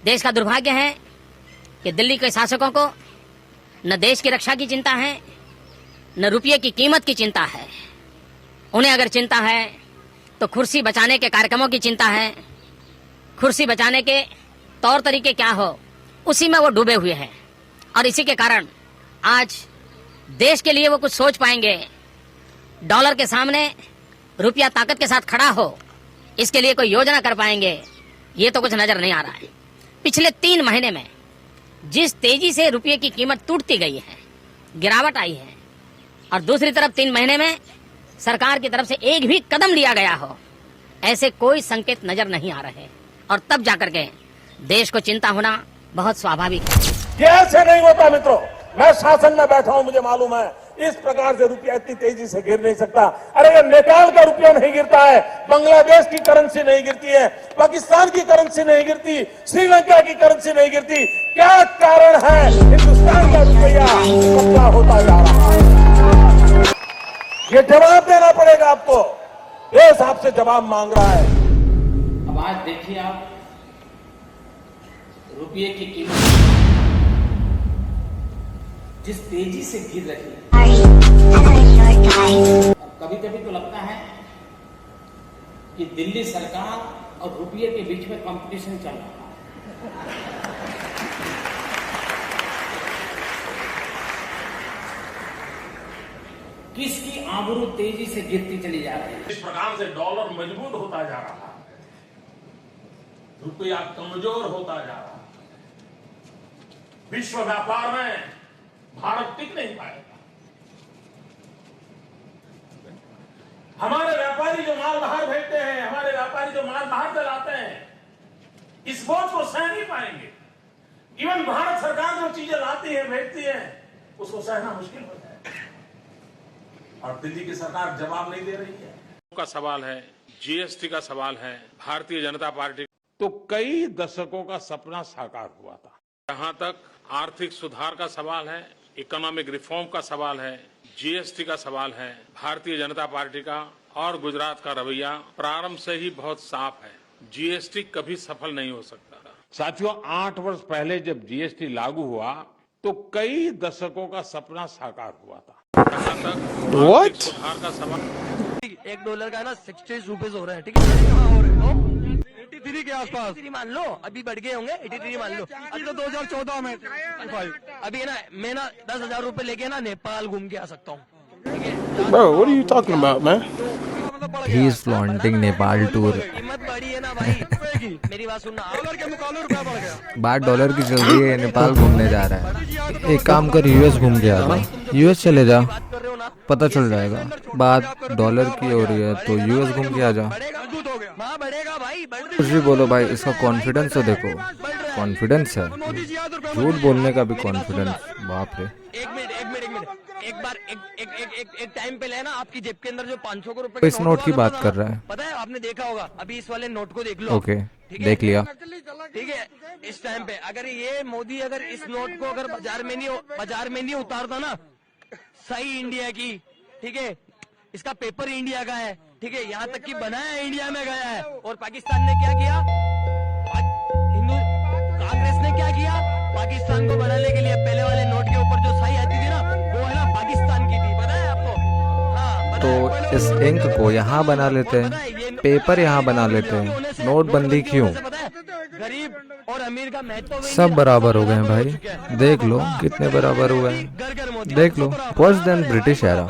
देश का दुर्भाग्य है कि दिल्ली के शासकों को न देश की रक्षा की चिंता है, न रुपये की कीमत की चिंता है। उन्हें अगर चिंता है तो कुर्सी बचाने के कार्यक्रमों की चिंता है। कुर्सी बचाने के तौर तरीके क्या हो, उसी में वो डूबे हुए हैं। और इसी के कारण आज देश के लिए वो कुछ सोच पाएंगे, डॉलर के सामने रुपया ताकत के साथ खड़ा हो, इसके लिए कोई योजना कर पाएंगे, ये तो कुछ नजर नहीं आ रहा है। पिछले 3 महीने में जिस तेजी से रुपये की कीमत टूटती गई है, गिरावट आई है, और दूसरी तरफ 3 महीने में सरकार की तरफ से एक भी कदम लिया गया हो, ऐसे कोई संकेत नजर नहीं आ रहे। और तब जाकर के देश को चिंता होना बहुत स्वाभाविक है। ये ऐसे नहीं होता मित्रों, मैं शासन में बैठा हूं, मुझे मालूम है इस प्रकार से रुपया इतनी तेजी से गिर नहीं सकता। अरे ये नेपाल का रुपया नहीं गिरता है, बांग्लादेश की करेंसी नहीं गिरती है, पाकिस्तान की करेंसी नहीं गिरती, श्रीलंका की करेंसी नहीं गिरती, क्या कारण है? हिंदुस्तान का रुपया कब्जा होता जा रहा है। ये जवाब देना पड़ेगा आपको, देश आपसे जवाब मांग रहा है। अब आज देखिए आप, रुपये की कीमत जिस तेजी से गिर रही है, कभी कभी तो लगता है कि दिल्ली सरकार और रुपये के बीच में कंपटीशन चल रहा है। किसकी आबरू तेजी से गिरती चली जा रही है। इस प्रकार से डॉलर मजबूत होता जा रहा है, रुपया कमजोर होता जा रहा है। विश्व व्यापार में भारत टिक नहीं पाएगा। हमारे व्यापारी जो माल बाहर भेजते हैं, हमारे व्यापारी जो माल बाहर से लाते हैं, इस बोझ को सह नहीं पाएंगे। इवन भारत सरकार जो चीजें लाती है, भेजती है, उसको सहना मुश्किल हो जाएगा। और दिल्ली की सरकार जवाब नहीं दे रही है। का सवाल है, जीएसटी का सवाल है, भारतीय जनता पार्टी तो कई दशकों का सपना साकार हुआ था। जहां तक आर्थिक सुधार का सवाल है, इकोनॉमिक रिफॉर्म का सवाल है, जीएसटी का सवाल है, भारतीय जनता पार्टी का और गुजरात का रवैया प्रारंभ से ही बहुत साफ है। जीएसटी कभी सफल नहीं हो सकता। साथियों, 8 वर्ष पहले जब जीएसटी लागू हुआ तो कई दशकों का सपना साकार हुआ था। जहां तक आर्थिक सुधार का सवाल, $1 का ना 60 रुपीज हो रहा है, ठीक है? कहाँ हो रहे हो? 83 के आसपास, 83 मान लो, अभी बढ़ गए होंगे, 83 मान लो। अभी तो 2014 में अभी है ना, मैं ना 10,000 रुपए लेके ना नेपाल घूम के आ सकता हूँ। Bro, what are you talking about, man? He is flaunting Nepal tour. कीमत बढ़ी है ना भाई, मेरी बात सुनना। डॉलर के मुकाबले रुपया बढ़ गया। बात डॉलर की चल रही है, नेपाल घूमने जा रहा है। एक काम कर, यूएस घूम के आ जा, यूएस चले जा, पता चल जाएगा। बात डॉलर की हो रही है तो यूएस घूम के आ जा। बढ़ेगा भाई, कुछ भी बोलो भाई, इसका कॉन्फिडेंस तो देखो, कॉन्फिडेंस है, झूठ बोलने का भी कॉन्फिडेंस, बाप रे। एक मिनट, एक बार एक टाइम पे लेना, आपकी जेब के अंदर जो 500 को रुपए इस नोट की बात कर रहा है, पता है? आपने देखा होगा, अभी इस वाले नोट को देख लो। ओके, देख लिया, ठीक है? इस टाइम पे अगर ये मोदी अगर इस नोट को अगर बाजार में नहीं उतारता ना, सही इंडिया की, ठीक है, इसका पेपर इंडिया का है, ठीक है, यहाँ तक कि बनाया इंडिया में गया है। और पाकिस्तान ने क्या किया? कांग्रेस ने क्या किया? पाकिस्तान को बनाने के लिए पहले वाले नोट के ऊपर जो सही आती थी ना, वो है ना पाकिस्तान की थी, पता है आपको? हाँ, तो इस इंक को यहाँ बना लेते हैं, पेपर यहाँ बना लेते हैं, नोटबंदी क्यों? गरीब और अमीर का महत्व सब बराबर हो गए हैं भाई, देख लो कितने बराबर हुए हैं, देख लो, वर्स देन ब्रिटिश एरा।